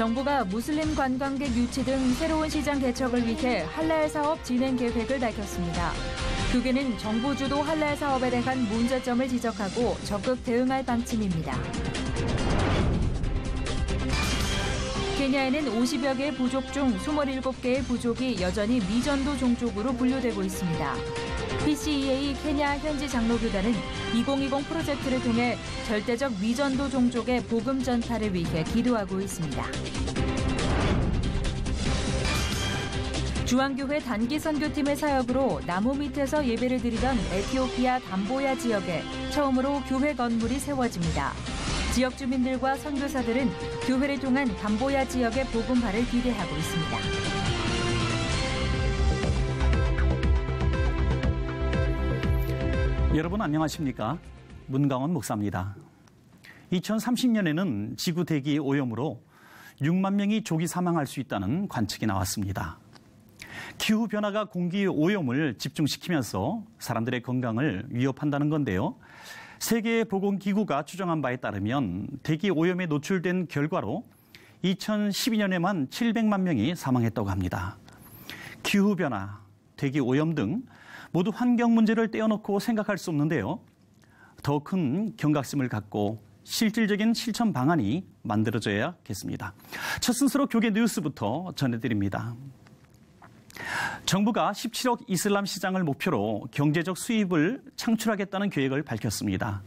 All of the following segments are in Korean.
정부가 무슬림 관광객 유치 등 새로운 시장 개척을 위해 할랄 사업 진행 계획을 밝혔습니다. 교계는 정부 주도 할랄 사업에 대한 문제점을 지적하고 적극 대응할 방침입니다. 케냐에는 50여 개의 부족 중 27개의 부족이 여전히 미전도 종족으로 분류되고 있습니다. PCEA 케냐 현지 장로교단은 2020 프로젝트를 통해 절대적 미전도 종족의 복음 전파를 위해 기도하고 있습니다. 중앙교회 단기 선교팀의 사역으로 나무 밑에서 예배를 드리던 에티오피아 담보야 지역에 처음으로 교회 건물이 세워집니다. 지역 주민들과 선교사들은 교회를 통한 담보야 지역의 복음화를 기대하고 있습니다. 여러분 안녕하십니까? 문강원 목사입니다. 2030년에는 지구 대기 오염으로 6만 명이 조기 사망할 수 있다는 관측이 나왔습니다. 기후변화가 공기 오염을 집중시키면서 사람들의 건강을 위협한다는 건데요. 세계보건기구가 추정한 바에 따르면 대기 오염에 노출된 결과로 2012년에만 700만 명이 사망했다고 합니다. 기후변화, 대기 오염 등 모두 환경 문제를 떼어놓고 생각할 수 없는데요. 더 큰 경각심을 갖고 실질적인 실천 방안이 만들어져야겠습니다. 첫 순서로 교계 뉴스부터 전해드립니다. 정부가 17억 이슬람 시장을 목표로 경제적 수입을 창출하겠다는 계획을 밝혔습니다.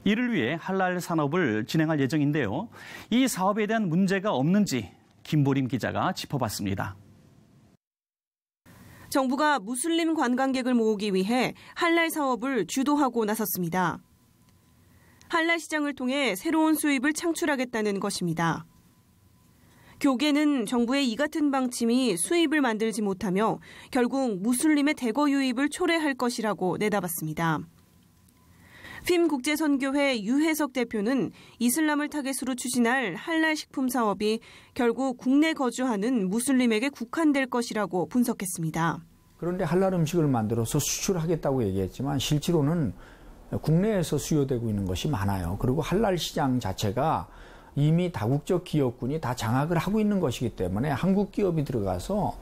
이를 위해 할랄 산업을 진행할 예정인데요. 이 사업에 대한 문제가 없는지 김보림 기자가 짚어봤습니다. 정부가 무슬림 관광객을 모으기 위해 할랄 사업을 주도하고 나섰습니다. 할랄 시장을 통해 새로운 수입을 창출하겠다는 것입니다. 교계는 정부의 이 같은 방침이 수입을 만들지 못하며 결국 무슬림의 대거 유입을 초래할 것이라고 내다봤습니다. 핌 국제선교회 유혜석 대표는 이슬람을 타겟으로 추진할 할랄 식품 사업이 결국 국내 거주하는 무슬림에게 국한될 것이라고 분석했습니다. 그런데 할랄 음식을 만들어서 수출하겠다고 얘기했지만 실제로는 국내에서 수요되고 있는 것이 많아요. 그리고 할랄 시장 자체가 이미 다국적 기업군이 다 장악을 하고 있는 것이기 때문에 한국 기업이 들어가서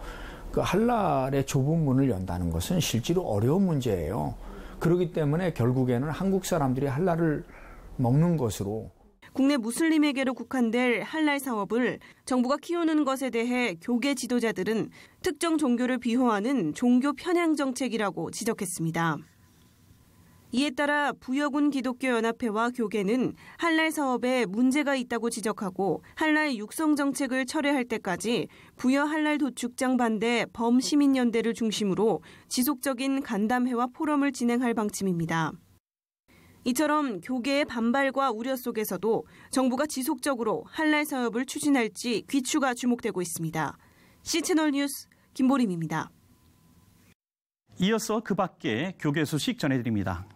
그 할랄의 좁은 문을 연다는 것은 실제로 어려운 문제예요. 그렇기 때문에 결국에는 한국 사람들이 할랄을 먹는 것으로. 국내 무슬림에게로 국한될 할랄 사업을 정부가 키우는 것에 대해 교계 지도자들은 특정 종교를 비호하는 종교 편향 정책이라고 지적했습니다. 이에 따라 부여군 기독교연합회와 교계는 할랄 사업에 문제가 있다고 지적하고 할랄 육성 정책을 철회할 때까지 부여 할랄 도축장 반대 범시민연대를 중심으로 지속적인 간담회와 포럼을 진행할 방침입니다. 이처럼 교계의 반발과 우려 속에서도 정부가 지속적으로 할랄 사업을 추진할지 귀추가 주목되고 있습니다. C채널 뉴스 김보림입니다. 이어서 그 밖에 교계 소식 전해드립니다.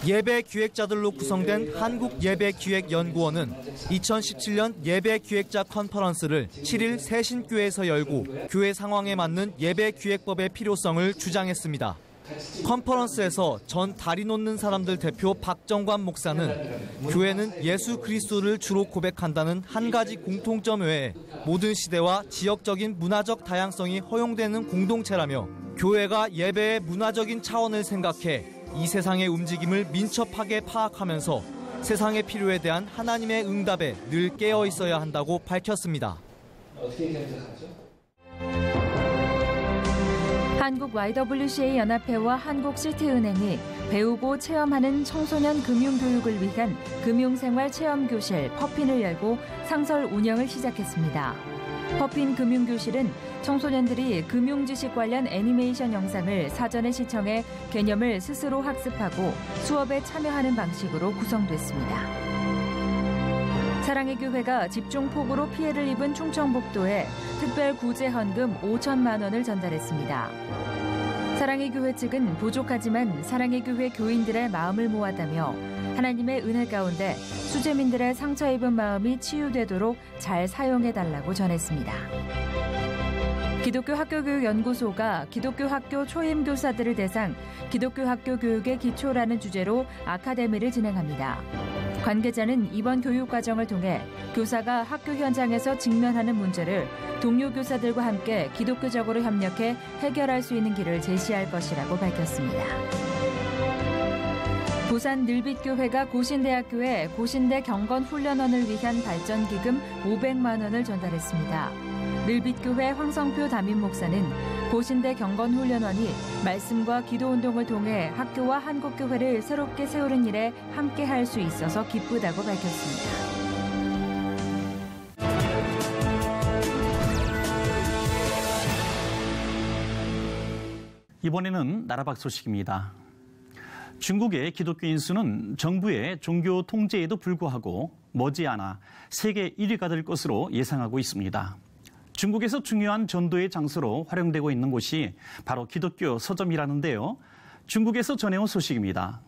예배 기획자들로 구성된 한국예배기획연구원은 2017년 예배기획자 컨퍼런스를 7일 새신교에서 열고 교회 상황에 맞는 예배기획법의 필요성을 주장했습니다. 컨퍼런스에서 전 다리 놓는 사람들 대표 박정관 목사는 교회는 예수 그리스도를 주로 고백한다는 한 가지 공통점 외에 모든 시대와 지역적인 문화적 다양성이 허용되는 공동체라며 교회가 예배의 문화적인 차원을 생각해 이 세상의 움직임을 민첩하게 파악하면서 세상의 필요에 대한 하나님의 응답에 늘 깨어 있어야 한다고 밝혔습니다. 한국 YWCA 연합회와 한국시티은행이 배우고 체험하는 청소년 금융교육을 위한 금융생활 체험교실 퍼핀을 열고 상설 운영을 시작했습니다. 퍼핀 금융교실은 청소년들이 금융지식 관련 애니메이션 영상을 사전에 시청해 개념을 스스로 학습하고 수업에 참여하는 방식으로 구성됐습니다. 사랑의 교회가 집중폭우로 피해를 입은 충청북도에 특별 구제 헌금 5천만 원을 전달했습니다. 사랑의 교회 측은 부족하지만 사랑의 교회 교인들의 마음을 모았다며 하나님의 은혜 가운데 수재민들의 상처 입은 마음이 치유되도록 잘 사용해달라고 전했습니다. 기독교 학교교육연구소가 기독교 학교 초임 교사들을 대상 기독교 학교 교육의 기초라는 주제로 아카데미를 진행합니다. 관계자는 이번 교육 과정을 통해 교사가 학교 현장에서 직면하는 문제를 동료 교사들과 함께 기독교적으로 협력해 해결할 수 있는 길을 제시할 것이라고 밝혔습니다. 부산 늘빛교회가 고신대학교에 고신대 경건훈련원을 위한 발전기금 500만 원을 전달했습니다. 늘빛교회 황성표 담임 목사는 고신대 경건훈련원이 말씀과 기도운동을 통해 학교와 한국교회를 새롭게 세우는 일에 함께할 수 있어서 기쁘다고 밝혔습니다. 이번에는 나라 밖 소식입니다. 중국의 기독교인 수는 정부의 종교 통제에도 불구하고 머지않아 세계 1위가 될 것으로 예상하고 있습니다. 중국에서 중요한 전도의 장소로 활용되고 있는 곳이 바로 기독교 서점이라는데요. 중국에서 전해온 소식입니다.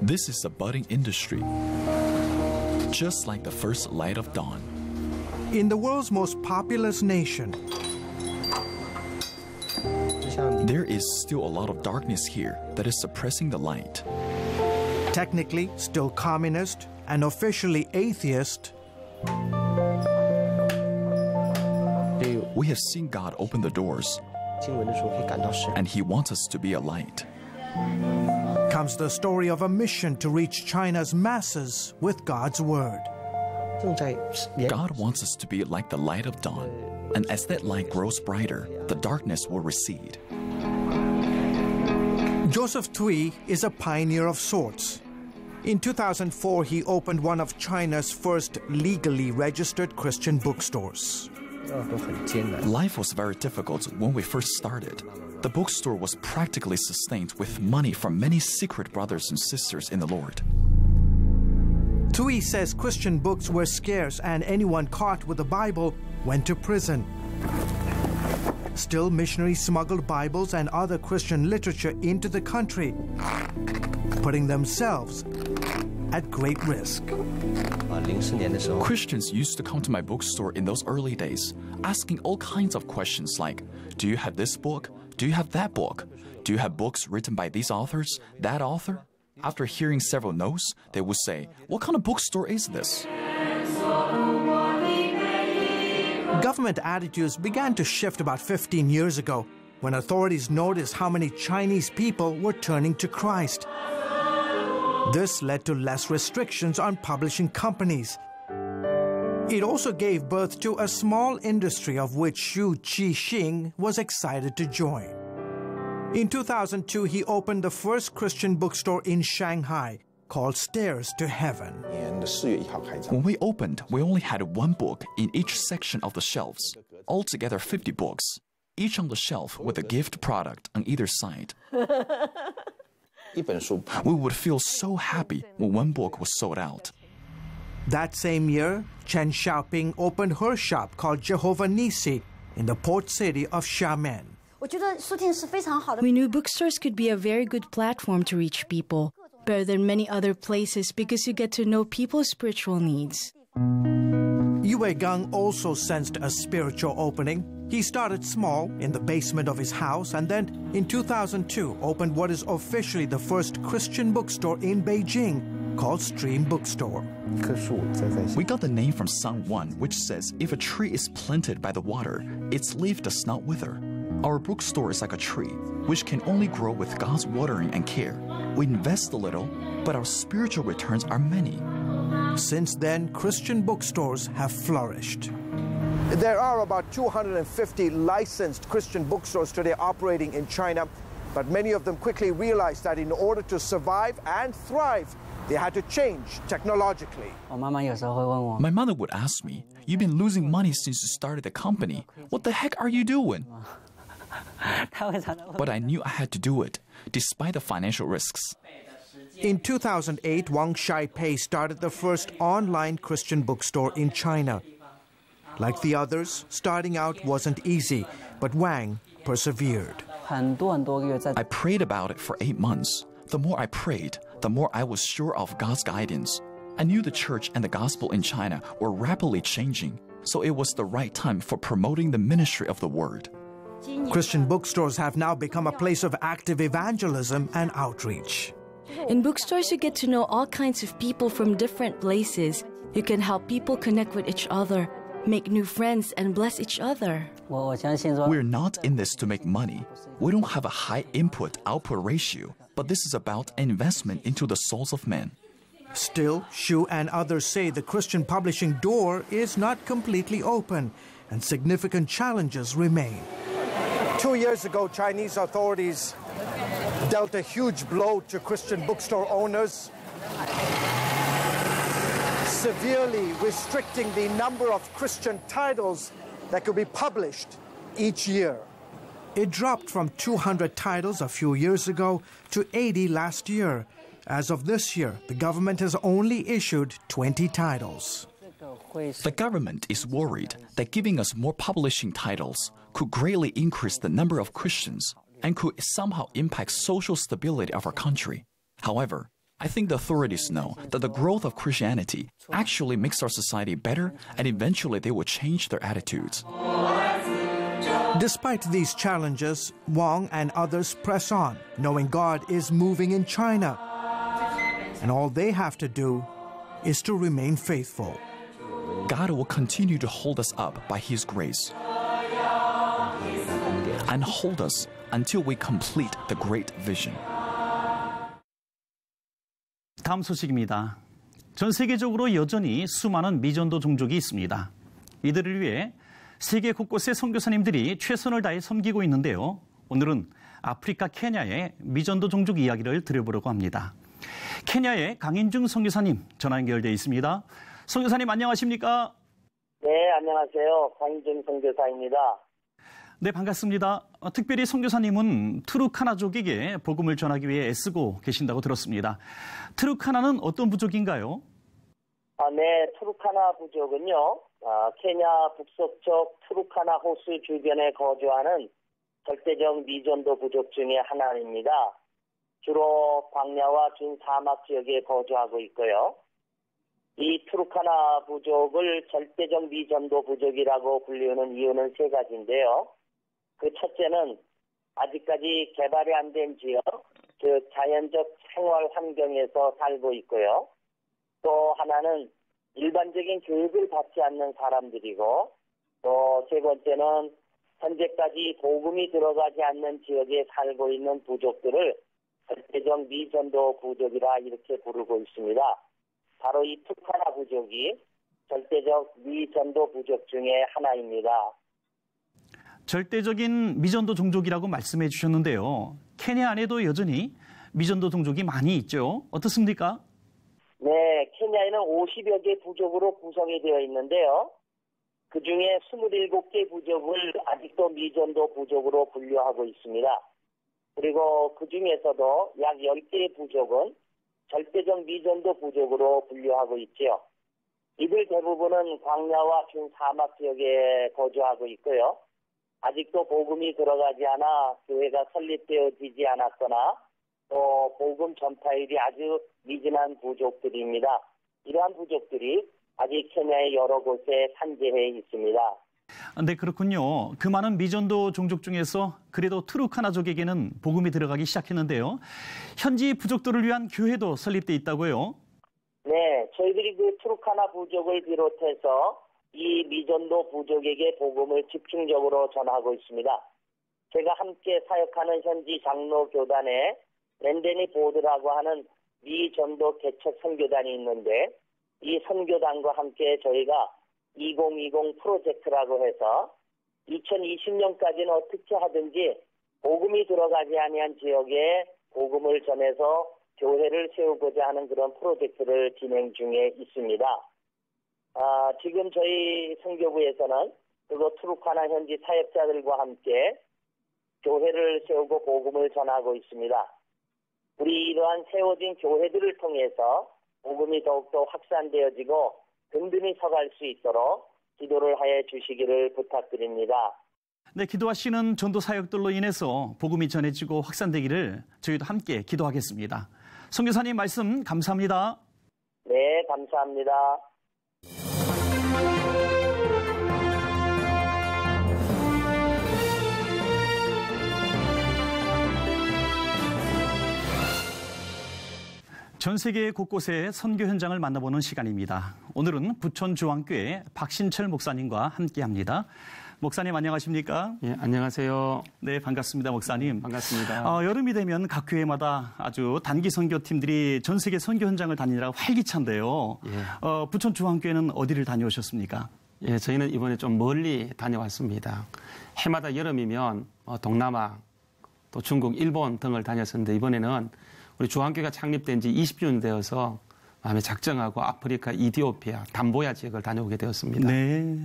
This is a budding industry, just like the first light of dawn. In the world's most populous nation, there is still a lot of darkness here that is suppressing the light. technically still communist and officially atheist, We have seen God open the doors, and He wants us to be a light. comes the story of a mission to reach China's masses with God's word. God wants us to be like the light of dawn, and as that light grows brighter, the darkness will recede. Joseph Tui is a pioneer of sorts. In 2004, he opened one of China's first legally registered Christian bookstores. Life was very difficult when we first started. The bookstore was practically sustained with money from many secret brothers and sisters in the Lord. Tui says Christian books were scarce and anyone caught with the Bible went to prison. Still, missionaries smuggled Bibles and other Christian literature into the country, putting themselves at great risk. Christians used to come to my bookstore in those early days, asking all kinds of questions like, do you have this book? Do you have that book? Do you have books written by these authors, that author? After hearing several no's, they would say, what kind of bookstore is this? Government attitudes began to shift about 15 years ago when authorities noticed how many Chinese people were turning to Christ. This led to less restrictions on publishing companies. It also gave birth to a small industry of which Xu Qixing was excited to join. In 2002, he opened the first Christian bookstore in Shanghai, called Stairs to Heaven. When we opened, we only had one book in each section of the shelves, altogether 50 books, each on the shelf with a gift product on either side. We would feel so happy when one book was sold out. That same year, Chen Xiaoping opened her shop called Jehovah Nissi in the port city of Xiamen. We knew bookstores could be a very good platform to reach people, better than many other places because you get to know people's spiritual needs. Yue Gang also sensed a spiritual opening. He started small in the basement of his house and then in 2002 opened what is officially the first Christian bookstore in Beijing called Stream Bookstore. We got the name from Psalm 1, which says, if a tree is planted by the water, its leaf does not wither. Our bookstore is like a tree, which can only grow with God's watering and care. We invest a little, but our spiritual returns are many. Since then, Christian bookstores have flourished. There are about 250 licensed Christian bookstores today operating in China, but many of them quickly realized that in order to survive and thrive, they had to change technologically. My mother would ask me, you've been losing money since you started the company. What the heck are you doing? But I knew I had to do it, despite the financial risks. In 2008, Wang Shaipei started the first online Christian bookstore in China. Like the others, starting out wasn't easy, but Wang persevered. I prayed about it for 8 months. The more I prayed, the more I was sure of God's guidance. I knew the church and the gospel in China were rapidly changing, so it was the right time for promoting the ministry of the word. Christian bookstores have now become a place of active evangelism and outreach. In bookstores, you get to know all kinds of people from different places. You can help people connect with each other, make new friends, and bless each other. We're not in this to make money. We don't have a high input-output ratio, but this is about an investment into the souls of men. Still, Xu and others say the Christian publishing door is not completely open, and significant challenges remain. 2 years ago, Chinese authorities dealt a huge blow to Christian bookstore owners, severely restricting the number of Christian titles that could be published each year. It dropped from 200 titles a few years ago to 80 last year. As of this year, the government has only issued 20 titles. The government is worried that giving us more publishing titles could greatly increase the number of Christians and could somehow impact social stability of our country. However, I think the authorities know that the growth of Christianity actually makes our society better, and eventually they will change their attitudes. Despite these challenges, Wang and others press on, knowing God is moving in China. And all they have to do is to remain faithful. God will continue to hold us up by His grace and hold us until we complete the great vision. 다음 소식입니다. 전 세계적으로 여전히 수많은 미전도 종족이 있습니다. 이들을 위해 세계 곳곳의 선교사님들이 최선을 다해 섬기고 있는데요. 오늘은 아프리카 케냐의 미전도 종족 이야기를 들어보려고 합니다. 케냐의 강인중 선교사님 전화 연결되어 있습니다. 선교사님 안녕하십니까? 네, 안녕하세요. 강인중 선교사입니다. 네, 반갑습니다. 특별히 선교사님은 투르카나족에게 복음을 전하기 위해 애쓰고 계신다고 들었습니다. 투르카나는 어떤 부족인가요? 네, 투르카나 부족은요. 케냐 북서쪽 투르카나 호수 주변에 거주하는 절대적 미전도 부족 중의 하나입니다. 주로 광야와 준사막 지역에 거주하고 있고요. 이 투르카나 부족을 절대적 미전도 부족이라고 불리우는 이유는 세 가지인데요. 그 첫째는 아직까지 개발이 안 된 지역, 즉 자연적 생활 환경에서 살고 있고요. 또 하나는 일반적인 교육을 받지 않는 사람들이고, 또 세 번째는 현재까지 복음이 들어가지 않는 지역에 살고 있는 부족들을 절대적 미전도 부족이라 이렇게 부르고 있습니다. 바로 이 투르카나 부족이 절대적 미전도 부족 중에 하나입니다. 절대적인 미전도 종족이라고 말씀해 주셨는데요. 케냐 안에도 여전히 미전도 종족이 많이 있죠. 어떻습니까? 네, 케냐에는 50여 개 부족으로 구성이 되어 있는데요. 그중에 27개 부족을 아직도 미전도 부족으로 분류하고 있습니다. 그리고 그중에서도 약 10개의 부족은 절대적 미전도 부족으로 분류하고 있죠. 이들 대부분은 광야와 준사막 지역에 거주하고 있고요. 아직도 복음이 들어가지 않아 교회가 설립되어지지 않았거나 또 복음 전파율이 아주 미진한 부족들입니다. 이러한 부족들이 아직 케냐의 여러 곳에 산재해 있습니다. 네, 그렇군요. 그 많은 미전도 종족 중에서 그래도 투르카나족에게는 복음이 들어가기 시작했는데요. 현지 부족들을 위한 교회도 설립돼 있다고요? 네, 저희들이 그 투르카나 부족을 비롯해서 이 미전도 부족에게 복음을 집중적으로 전하고 있습니다. 제가 함께 사역하는 현지 장로 교단에 랜데니 보드라고 하는 미전도 개척 선교단이 있는데 이 선교단과 함께 저희가 2020 프로젝트라고 해서 2020년까지는 어떻게 하든지 복음이 들어가지 아니한 지역에 복음을 전해서 교회를 세우고자 하는 그런 프로젝트를 진행 중에 있습니다. 지금 저희 선교부에서는 그리고 투르카나 현지 사역자들과 함께 교회를 세우고 복음을 전하고 있습니다. 우리 이러한 세워진 교회들을 통해서 복음이 더욱더 확산되어지고 든든히 서갈 수 있도록 기도를 하여 주시기를 부탁드립니다. 네, 기도하시는 전도 사역들로 인해서 복음이 전해지고 확산되기를 저희도 함께 기도하겠습니다. 선교사님 말씀 감사합니다. 네, 감사합니다. 전 세계 곳곳의 선교 현장을 만나보는 시간입니다. 오늘은 부천주왕교회 박신철 목사님과 함께합니다. 목사님 안녕하십니까? 예, 안녕하세요. 네, 반갑습니다, 목사님. 반갑습니다. 여름이 되면 각 교회마다 아주 단기 선교팀들이 전 세계 선교 현장을 다니느라 활기찬데요. 예. 부천주왕교회는 어디를 다녀오셨습니까? 예, 저희는 이번에 좀 멀리 다녀왔습니다. 해마다 여름이면 동남아, 또 중국, 일본 등을 다녔었는데 이번에는 우리 주왕교회가 창립된 지 20주년 되어서 마음에 작정하고 아프리카 이디오피아, 담보야 지역을 다녀오게 되었습니다. 네.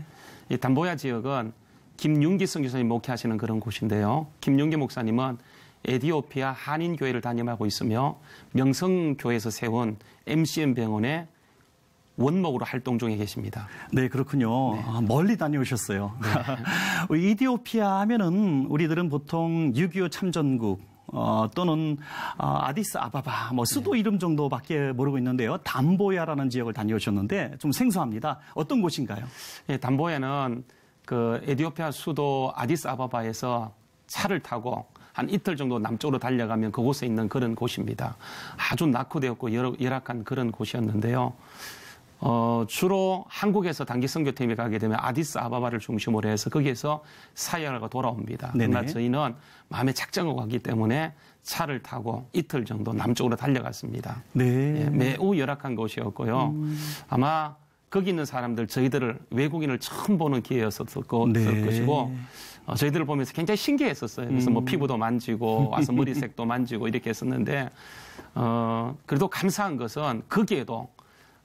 이 담보야 지역은 김윤기 선교사님 목회하시는 그런 곳인데요. 김윤기 목사님은 에티오피아 한인교회를 담임하고 있으며 명성교회에서 세운 MCM 병원의 원목으로 활동 중에 계십니다. 네, 그렇군요. 네. 멀리 다녀오셨어요. 네. 이디오피아 하면은 우리들은 보통 6.25 참전국 또는 아디스 아바바 수도 이름 정도밖에 모르고 있는데요. 담보야라는 지역을 다녀오셨는데 좀 생소합니다. 어떤 곳인가요? 예, 담보야는 그 에티오피아 수도 아디스 아바바에서 차를 타고 한 이틀 정도 남쪽으로 달려가면 그곳에 있는 그런 곳입니다. 아주 낙후되었고 열악한 그런 곳이었는데요. 주로 한국에서 단기 선교팀에 가게 되면 아디스 아바바를 중심으로 해서 거기에서 사역하고 돌아옵니다. 그러나 저희는 마음에 작정하고 가기 때문에 차를 타고 이틀 정도 남쪽으로 달려갔습니다. 네. 예, 매우 열악한 곳이었고요. 아마 거기 있는 사람들 저희들을 외국인을 처음 보는 기회였을 것이고 저희들을 보면서 굉장히 신기했었어요. 그래서 뭐 피부도 만지고 와서 머리색도 만지고 이렇게 했었는데 그래도 감사한 것은 거기에도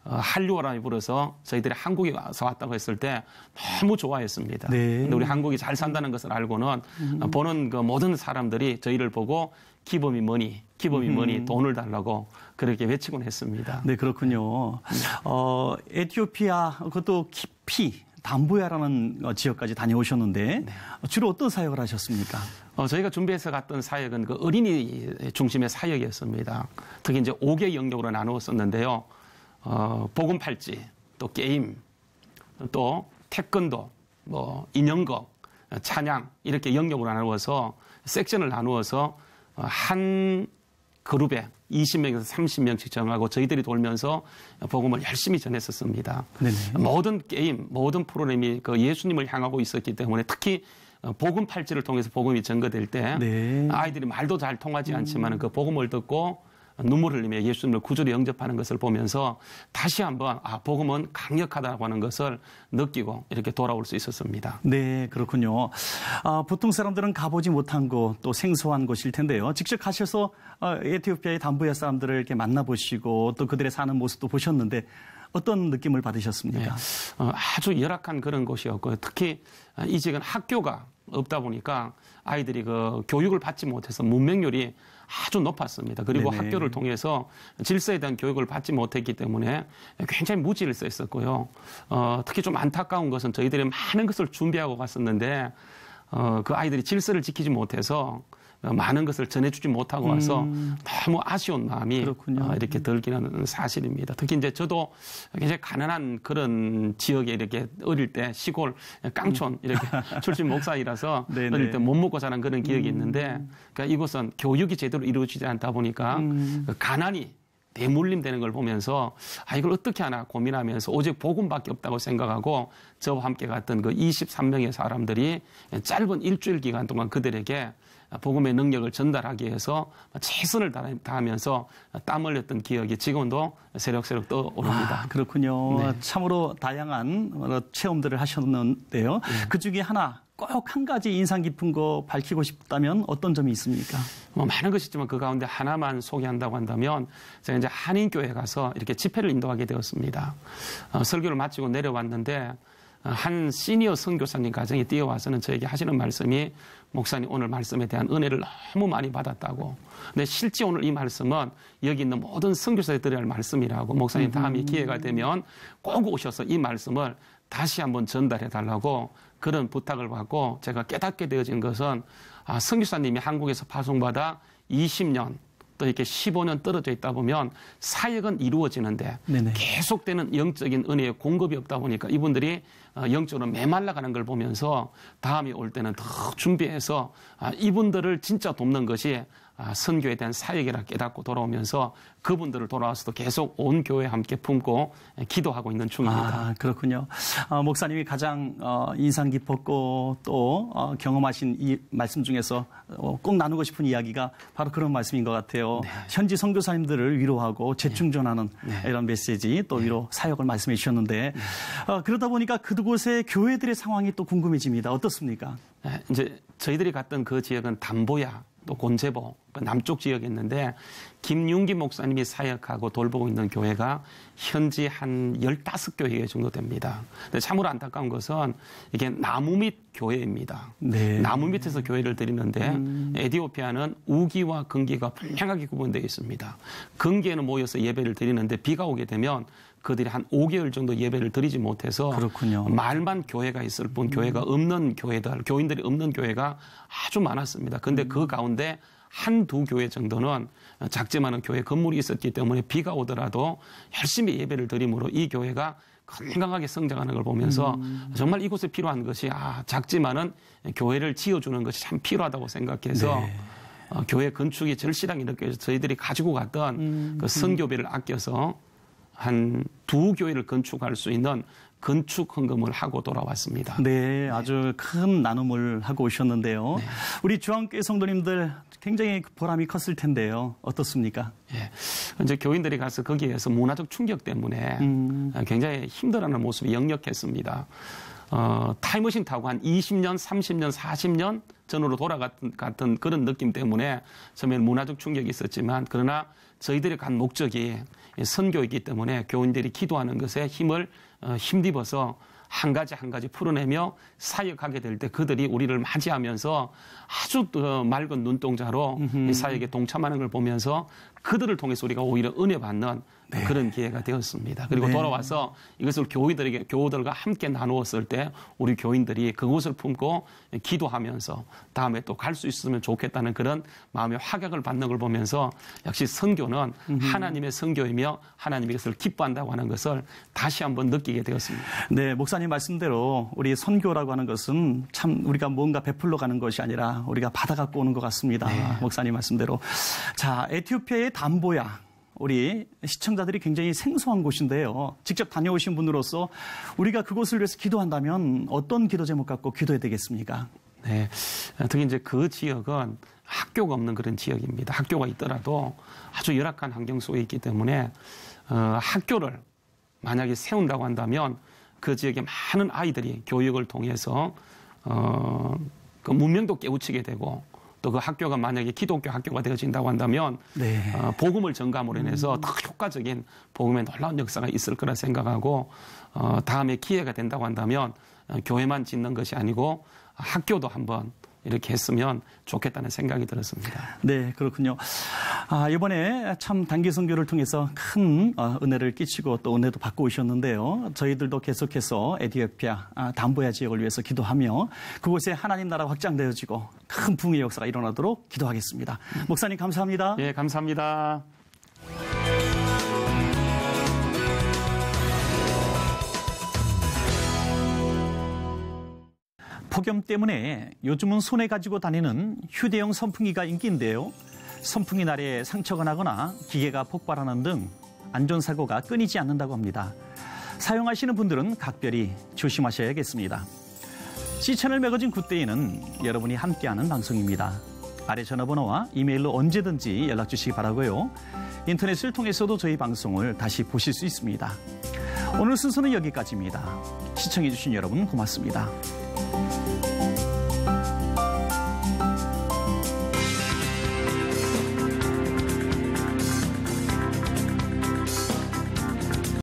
한류어람이 불어서 저희들이 한국에 와서 왔다고 했을 때 너무 좋아했습니다. 네. 근데 우리 한국이 잘 산다는 것을 알고는 보는 그 모든 사람들이 저희를 보고 기범이 뭐니 돈을 달라고 그렇게 외치곤 했습니다. 네, 그렇군요. 에티오피아 그것도 깊이 담보야라는 지역까지 다녀오셨는데 네. 주로 어떤 사역을 하셨습니까? 저희가 준비해서 갔던 사역은 그 어린이 중심의 사역이었습니다. 특히 이제 5개 영역으로 나누었었는데요. 복음 팔찌, 또 게임, 또 태권도, 뭐 인형극, 찬양 이렇게 영역으로 나누어서 섹션을 나누어서 한 그룹에 20명에서 30명씩 정하고 저희들이 돌면서 복음을 열심히 전했었습니다. 네네. 모든 게임, 모든 프로그램이 그 예수님을 향하고 있었기 때문에 특히 복음 팔찌를 통해서 복음이 전거될 때 네. 아이들이 말도 잘 통하지 않지만 그 복음을 듣고 눈물을 흘리며 예수님을 구주로 영접하는 것을 보면서 다시 한번 복음은 강력하다고 하는 것을 느끼고 이렇게 돌아올 수 있었습니다. 네, 그렇군요. 보통 사람들은 가보지 못한 곳, 또 생소한 곳일 텐데요. 직접 가셔서 에티오피아의 담보야 사람들을 이렇게 만나보시고 또 그들의 사는 모습도 보셨는데 어떤 느낌을 받으셨습니까? 네, 아주 열악한 그런 곳이었고요. 특히 이 지역은 학교가 없다 보니까 아이들이 그 교육을 받지 못해서 문맹률이 아주 높았습니다. 그리고 네네. 학교를 통해서 질서에 대한 교육을 받지 못했기 때문에 굉장히 무지를 썼었고요. 특히 좀 안타까운 것은 저희들이 많은 것을 준비하고 갔었는데 그 아이들이 질서를 지키지 못해서 많은 것을 전해주지 못하고 와서 너무 아쉬운 마음이 이렇게 들기는 사실입니다. 특히 이제 저도 굉장히 가난한 그런 지역에 이렇게 어릴 때 시골 깡촌 이렇게 출신 목사이라서 어릴 때 못 먹고 자란 그런 기억이 있는데 그러니까 이곳은 교육이 제대로 이루어지지 않다 보니까 그 가난이 대물림되는 걸 보면서 이걸 어떻게 하나 고민하면서 오직 복음밖에 없다고 생각하고 저와 함께 갔던 그 23명의 사람들이 짧은 일주일 기간 동안 그들에게 복음의 능력을 전달하기 위해서 최선을 다하면서 땀 흘렸던 기억이 지금도 새록새록 떠오릅니다. 그렇군요. 네. 참으로 다양한 체험들을 하셨는데요. 네. 그중에 하나 꼭 한 가지 인상 깊은 거 밝히고 싶다면 어떤 점이 있습니까? 많은 것이 있지만 그 가운데 하나만 소개한다고 한다면 제가 이제 한인교회에 가서 이렇게 집회를 인도하게 되었습니다. 설교를 마치고 내려왔는데 한 시니어 선교사님 가정에 뛰어와서는 저에게 하시는 말씀이 목사님 오늘 말씀에 대한 은혜를 너무 많이 받았다고. 근데 실제 오늘 이 말씀은 여기 있는 모든 선교사에 드려야 할 말씀이라고 목사님 다음에 기회가 되면 꼭 오셔서 이 말씀을 다시 한번 전달해 달라고 그런 부탁을 받고 제가 깨닫게 되어진 것은 선교사님이 한국에서 파송받아 20년 또 이렇게 15년 떨어져 있다 보면 사역은 이루어지는데 네네. 계속되는 영적인 은혜의 공급이 없다 보니까 이분들이 영적으로 메말라가는 걸 보면서 다음에 올 때는 더 준비해서 이분들을 진짜 돕는 것이 선교에 대한 사역이라 깨닫고 돌아오면서 그분들을 돌아와서도 계속 온 교회 함께 품고 기도하고 있는 중입니다. 그렇군요. 목사님이 가장 인상 깊었고 또 경험하신 이 말씀 중에서 꼭 나누고 싶은 이야기가 바로 그런 말씀인 것 같아요. 네. 현지 선교사님들을 위로하고 재충전하는 이런 메시지 또 위로 사역을 말씀해 주셨는데 그러다 보니까 그곳의 교회들의 상황이 또 궁금해집니다. 어떻습니까? 네, 이제 저희들이 갔던 그 지역은 담보야 또 곤제보 남쪽 지역이었는데 김윤기 목사님이 사역하고 돌보고 있는 교회가 현지 한 15교회 정도 됩니다. 근데 참으로 안타까운 것은 이게 나무 밑 교회입니다. 네. 나무 밑에서 교회를 드리는데 에티오피아는 우기와 근기가 분명하게 구분되어 있습니다. 근기에는 모여서 예배를 드리는데 비가 오게 되면 그들이 한 5개월 정도 예배를 드리지 못해서 그렇군요. 말만 교회가 있을 뿐 교회가 없는 교회들, 교인들이 없는 교회가 아주 많았습니다. 그런데 그 가운데 한두 교회 정도는 작지만은 교회 건물이 있었기 때문에 비가 오더라도 열심히 예배를 드림으로 이 교회가 건강하게 성장하는 걸 보면서 정말 이곳에 필요한 것이 작지만은 교회를 지어주는 것이 참 필요하다고 생각해서 네. 교회 건축이 절실하게 느껴져서 저희들이 가지고 갔던 그 선교비를 아껴서 한 2교회를 건축할 수 있는 건축 헌금을 하고 돌아왔습니다. 네, 아주 큰 나눔을 하고 오셨는데요. 네. 우리 주한교회 성도님들 굉장히 보람이 컸을 텐데요. 어떻습니까? 예. 이제 교인들이 가서 거기에서 문화적 충격 때문에 굉장히 힘들어하는 모습이 역력했습니다. 타임머신 타고 한 20년, 30년, 40년 전으로 돌아갔던 그런 느낌 때문에 처음에는 문화적 충격이 있었지만 그러나 저희들이 간 목적이 선교이기 때문에 교인들이 기도하는 것에 힘을 힘입어서 한 가지 풀어내며 사역하게 될 때 그들이 우리를 맞이하면서 아주 맑은 눈동자로 이 사역에 동참하는 걸 보면서 그들을 통해서 우리가 오히려 은혜 받는 네. 그런 기회가 되었습니다. 그리고 네. 돌아와서 이것을 교우들과 함께 나누었을 때 우리 교인들이 그곳을 품고 기도하면서 다음에 또 갈 수 있으면 좋겠다는 그런 마음의 확약을 받는 걸 보면서 역시 선교는 하나님의 선교이며 하나님이 이것을 기뻐한다고 하는 것을 다시 한번 느끼게 되었습니다. 네, 목사님 말씀대로 우리 선교라고 하는 것은 참 우리가 뭔가 베풀러 가는 것이 아니라 우리가 받아갖고 오는 것 같습니다. 네. 목사님 말씀대로. 자, 에티오피아의 담보야. 우리 시청자들이 굉장히 생소한 곳인데요. 직접 다녀오신 분으로서 우리가 그곳을 위해서 기도한다면 어떤 기도 제목 갖고 기도해야 되겠습니까? 네, 특히 이제 그 지역은 학교가 없는 그런 지역입니다. 학교가 있더라도 아주 열악한 환경 속에 있기 때문에 학교를 만약에 세운다고 한다면 그 지역에 많은 아이들이 교육을 통해서 그 문명도 깨우치게 되고 또 그 학교가 만약에 기독교 학교가 되어진다고 한다면 네. 복음을 전감으로 인해서 더 효과적인 복음의 놀라운 역사가 있을 거라 생각하고 다음에 기회가 된다고 한다면 교회만 짓는 것이 아니고 학교도 한번 이렇게 했으면 좋겠다는 생각이 들었습니다. 네, 그렇군요. 이번에 참 단기 선교를 통해서 큰 은혜를 끼치고 또 은혜도 받고 오셨는데요. 저희들도 계속해서 에티오피아 담보야 지역을 위해서 기도하며 그곳에 하나님 나라가 확장되어지고 큰 부흥의 역사가 일어나도록 기도하겠습니다. 목사님 감사합니다. 예, 감사합니다. 폭염 때문에 요즘은 손에 가지고 다니는 휴대용 선풍기가 인기인데요. 선풍기 날에 상처가 나거나 기계가 폭발하는 등 안전사고가 끊이지 않는다고 합니다. 사용하시는 분들은 각별히 조심하셔야겠습니다. C채널 매거진 굿데이는 여러분이 함께하는 방송입니다. 아래 전화번호와 이메일로 언제든지 연락 주시기 바라고요. 인터넷을 통해서도 저희 방송을 다시 보실 수 있습니다. 오늘 순서는 여기까지입니다. 시청해주신 여러분 고맙습니다.